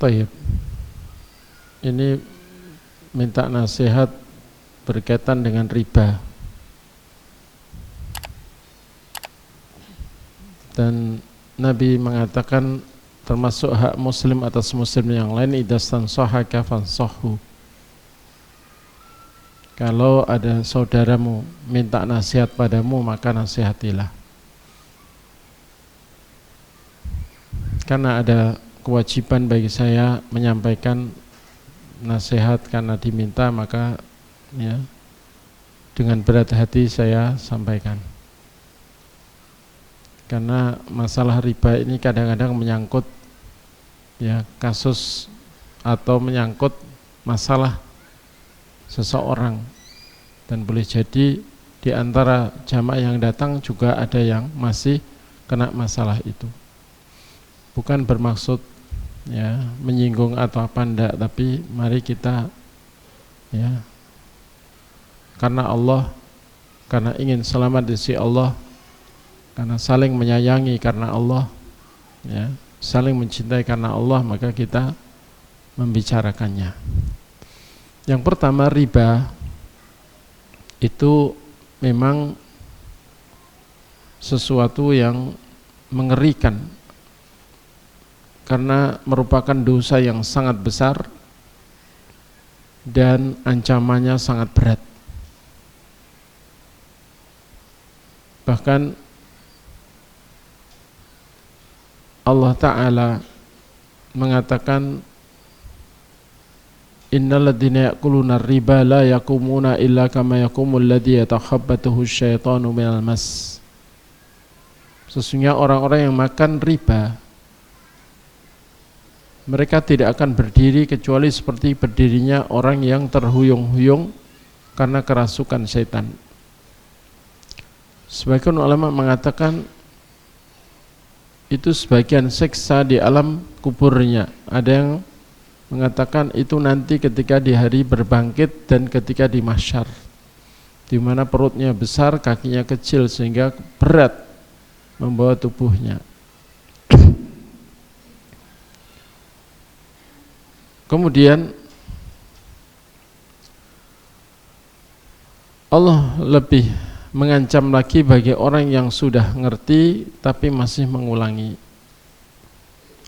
Taib. Ini minta nasihat berkaitan dengan riba. Dan Nabi mengatakan termasuk hak muslim atas muslim yang lain, idastan sahaka fansahhu. Kalau ada saudaramu minta nasihat padamu, maka nasihatilah. Karena ada kewajiban bagi saya menyampaikan nasihat karena diminta, maka ya dengan berat hati saya sampaikan. Karena masalah riba ini kadang-kadang menyangkut ya kasus atau menyangkut masalah seseorang, dan boleh jadi di antara jamaah yang datang juga ada yang masih kena masalah itu. Bukan bermaksud ya menyinggung atau apa enggak, tapi mari kita ya karena Allah, karena ingin selamat di sisi Allah, karena saling menyayangi karena Allah, ya saling mencintai karena Allah, maka kita membicarakannya. Yang pertama, riba itu memang sesuatu yang mengerikan karena merupakan dosa yang sangat besar dan ancamannya sangat berat. Bahkan Allah Ta'ala mengatakan, innal ladzina ya'kuluna riba la yaqumuna illa kama yaqumul ladzi yatakhabbathu asyaitanu minal mas. Sesungguhnya orang-orang yang makan riba, mereka tidak akan berdiri kecuali seperti berdirinya orang yang terhuyung-huyung karena kerasukan setan. Sebagian ulama mengatakan itu sebagian siksa di alam kuburnya. Ada yang mengatakan itu nanti ketika di hari berbangkit dan ketika di mahsyar, di mana perutnya besar, kakinya kecil sehingga berat membawa tubuhnya. Kemudian Allah lebih mengancam lagi bagi orang yang sudah ngerti tapi masih mengulangi.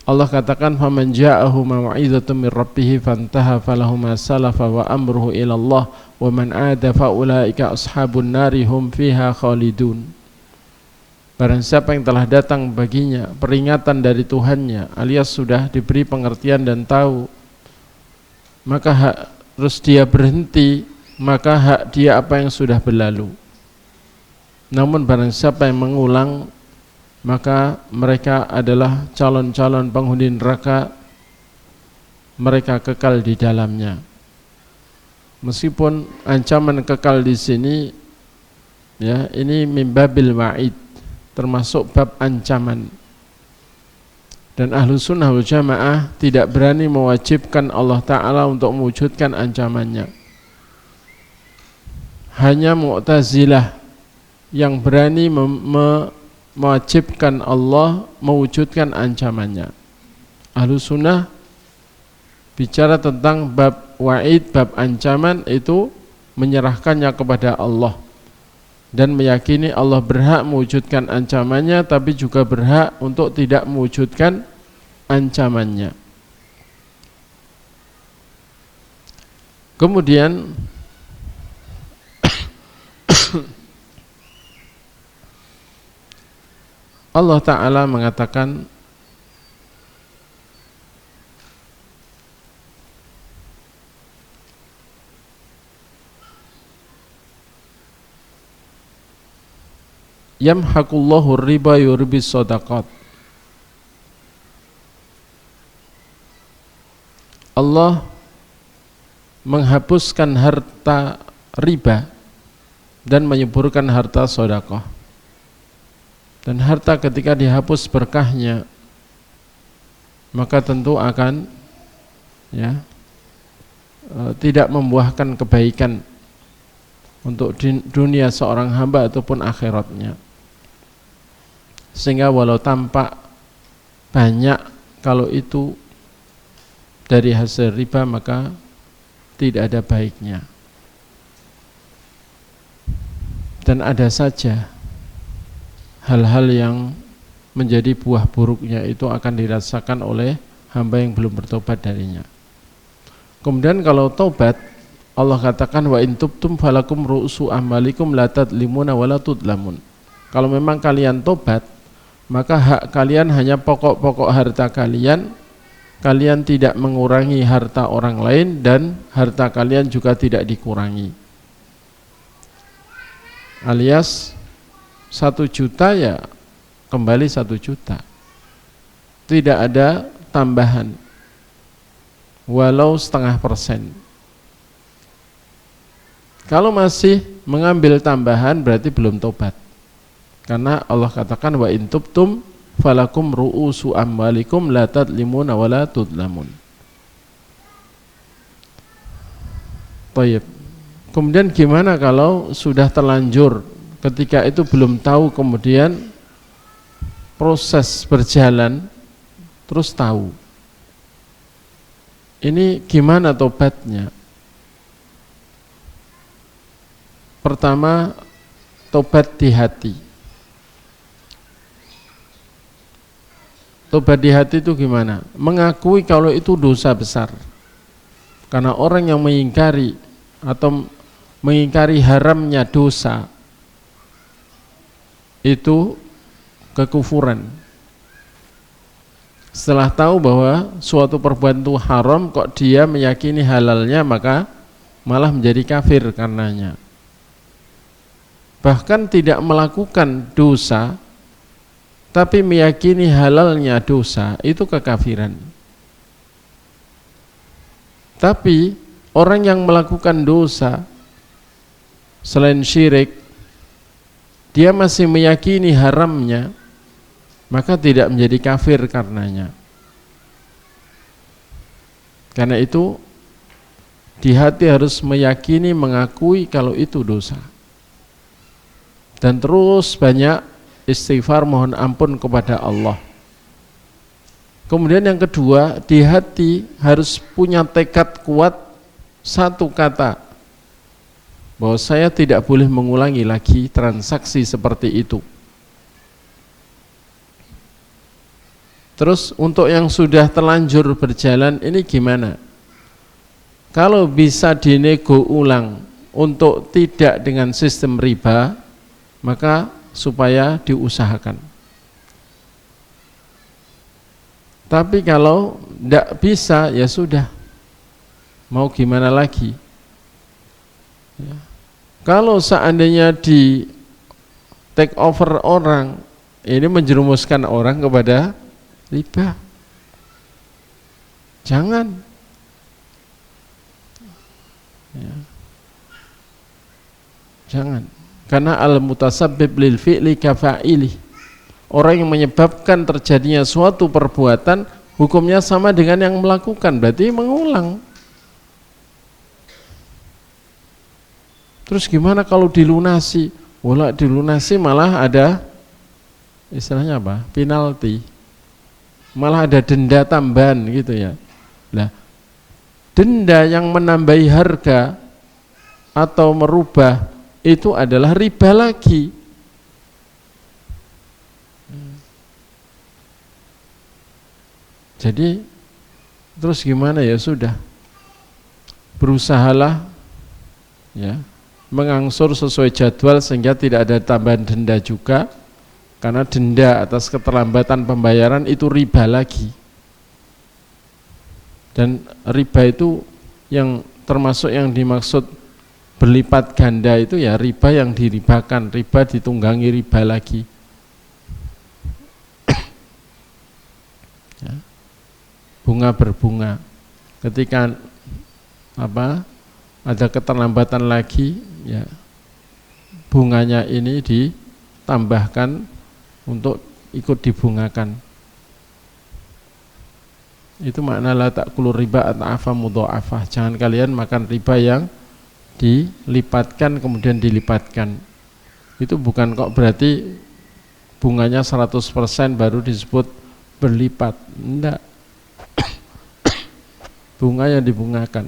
Allah katakan, faman ja'ahu mau'izatun min rabbih fantaha falahu ma salafa wa amruhu ila Allah wa man 'ada fa ulaika ashabun nari hum fiha khalidun. Barang siapa yang telah datang baginya peringatan dari Tuhannya, alias sudah diberi pengertian dan tahu, maka harus dia berhenti, maka hak dia apa yang sudah berlalu. Namun barang siapa yang mengulang, maka mereka adalah calon-calon penghuni neraka, mereka kekal di dalamnya. Meskipun ancaman kekal di sini ya ini mimbabil wa'id, termasuk bab ancaman. Dan ahlu sunnah wal jamaah tidak berani mewajibkan Allah Ta'ala untuk mewujudkan ancamannya. Hanya Mu'tazilah yang berani mewajibkan Allah mewujudkan ancamannya. Ahlu sunnah bicara tentang bab wa'id, bab ancaman itu menyerahkannya kepada Allah dan meyakini Allah berhak mewujudkan ancamannya, tapi juga berhak untuk tidak mewujudkan ancamannya. Kemudian Allah Ta'ala mengatakan, yamhaqullahu riba yurbis shadaqat. Allah menghapuskan harta riba dan menyuburkan harta sedekah. Dan harta ketika dihapus berkahnya, maka tentu akan ya tidak membuahkan kebaikan untuk dunia seorang hamba ataupun akhiratnya. Sehingga walau tampak banyak, kalau itu dari hasil riba, maka tidak ada baiknya. Dan ada saja hal-hal yang menjadi buah buruknya itu akan dirasakan oleh hamba yang belum bertobat darinya. Kemudian kalau tobat, Allah katakan wa in tubtum falakum ru'su amalikum la tadlimuna wa la tudlamun. Kalau memang kalian tobat, maka hak kalian hanya pokok-pokok harta kalian. Kalian tidak mengurangi harta orang lain dan harta kalian juga tidak dikurangi. Alias 1 juta ya kembali 1 juta. Tidak ada tambahan walau 0,5%. Kalau masih mengambil tambahan berarti belum tobat. Karena Allah katakan wa in tubtum falakum ru'usu amwalikum la tadlimuna wa la tudlamun. Baik. Kemudian gimana kalau sudah terlanjur, ketika itu belum tahu, kemudian proses berjalan terus tahu. Ini gimana tobatnya? Pertama, tobat di hati. Tobat di hati itu gimana? Mengakui kalau itu dosa besar. Karena orang yang mengingkari atau mengingkari haramnya dosa itu kekufuran. Setelah tahu bahwa suatu perbuatan itu haram, kok dia meyakini halalnya, maka malah menjadi kafir karenanya. Bahkan tidak melakukan dosa tapi meyakini halalnya dosa, itu kekafiran. Tapi orang yang melakukan dosa selain syirik, dia masih meyakini haramnya, maka tidak menjadi kafir karenanya. Karena itu di hati harus meyakini, mengakui kalau itu dosa. Dan terus banyak istighfar, mohon ampun kepada Allah. Kemudian yang kedua, di hati harus punya tekad kuat, satu kata, bahwa saya tidak boleh mengulangi lagi transaksi seperti itu. Terus untuk yang sudah terlanjur berjalan ini gimana? Kalau bisa dinego ulang untuk tidak dengan sistem riba, maka supaya diusahakan. Tapi kalau tidak bisa, ya sudah, mau gimana lagi ya. Kalau seandainya di take over orang, ini menjerumuskan orang kepada riba, jangan ya. Jangan. Karena al-mutasabbib lil fi'li kafa'ili. Orang yang menyebabkan terjadinya suatu perbuatan, hukumnya sama dengan yang melakukan, berarti mengulang. Terus gimana kalau dilunasi? Wala dilunasi malah ada istilahnya apa? Penalti. Malah ada denda tambahan gitu ya. Nah, denda yang menambahi harga atau merubah itu adalah riba lagi. Jadi terus gimana ya, sudah, berusahalah ya mengangsur sesuai jadwal sehingga tidak ada tambahan denda juga, karena denda atas keterlambatan pembayaran itu riba lagi. Dan riba itu yang termasuk yang dimaksud berlipat ganda itu ya riba yang diribakan, riba ditunggangi riba lagi. Ya. Bunga berbunga. Ketika apa ada keterlambatan lagi, ya bunganya ini ditambahkan untuk ikut dibungakan. Itu makna la ta'kulu riba at'afa mudha'afah. Jangan kalian makan riba yang dilipatkan kemudian dilipatkan. Itu bukan kok berarti bunganya 100% baru disebut berlipat. Enggak. bunga yang dibungakan.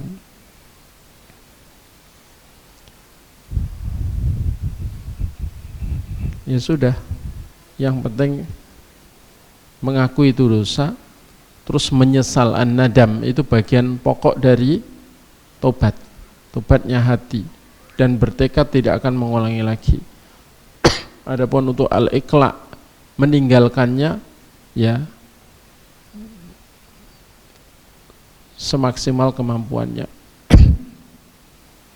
Ya sudah, yang penting mengakui itu dosa, terus menyesal. An-nadam itu bagian pokok dari tobat, tobatnya hati, dan bertekad tidak akan mengulangi lagi. Adapun untuk al-iqla, meninggalkannya, ya semaksimal kemampuannya.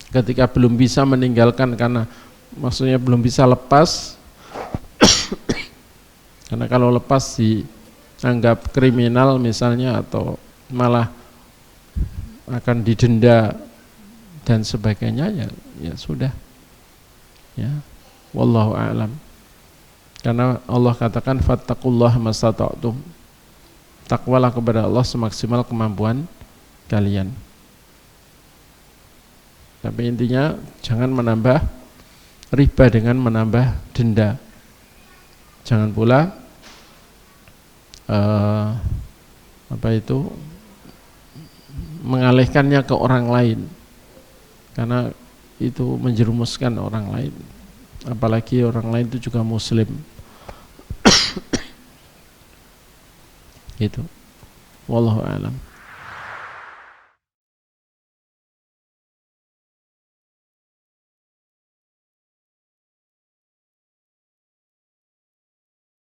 Ketika belum bisa meninggalkan karena maksudnya belum bisa lepas, karena kalau lepas dianggap kriminal misalnya, atau malah akan didenda dan sebagainya, ya sudah, ya wallahu a'lam. Karena Allah katakan fattaqullaha mastata'tum, takwalah kepada Allah semaksimal kemampuan kalian. Tapi intinya jangan menambah riba dengan menambah denda. Jangan pula mengalihkannya ke orang lain, karena itu menjerumuskan orang lain, apalagi orang lain itu juga muslim. Gitu. Wallahu a'lam.